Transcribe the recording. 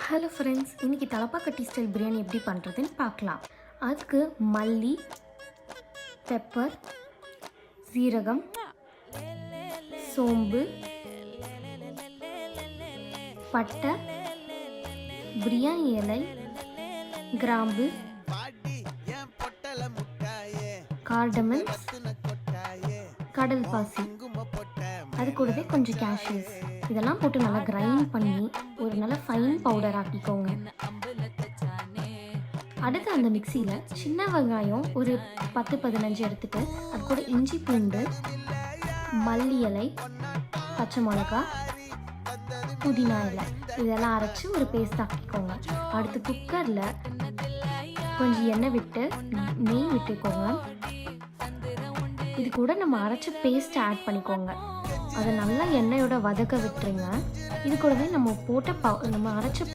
Hello friends, இன்றைக்கி Thalappakatti style biryani எப்படி பண்ணுறதுன்னு பார்க்கலாம். அதுக்கு மல்லி, பெப்பர், சீரகம், சோம்பு, பட்டை, பிரியாணி இலை, கிராம்பு, கார்டமம், கடல் பாசி, அது கூடவே கொஞ்சம் கேஷ்யூஸ் இதெல்லாம் போட்டு நல்லா கிரைண்ட் பண்ணி ஒரு நல்ல ஃபைன் பவுடர் ஆக்கிக்கோங்க. அடுத்து அந்த மிக்சியில் சின்ன வெங்காயம் ஒரு 10-15 எடுத்துட்டு அது கூட இஞ்சி, பூண்டு, மல்லி இலை, பச்சை மிளகா, புதினா இலை இதெல்லாம் அரைச்சி ஒரு பேஸ்ட் ஆக்கிக்கோங்க. அடுத்து குக்கரில் கொஞ்சம் எண்ணெய் விட்டு நெய் விட்டுக்கோங்க. இது கூட நம்ம அரைச்ச பேஸ்ட்டை ஆட் பண்ணிக்கோங்க. அதை நல்லா எண்ணெயோட வதக்க விட்டுருங்க. இது கூடவே நம்ம அரைச்ச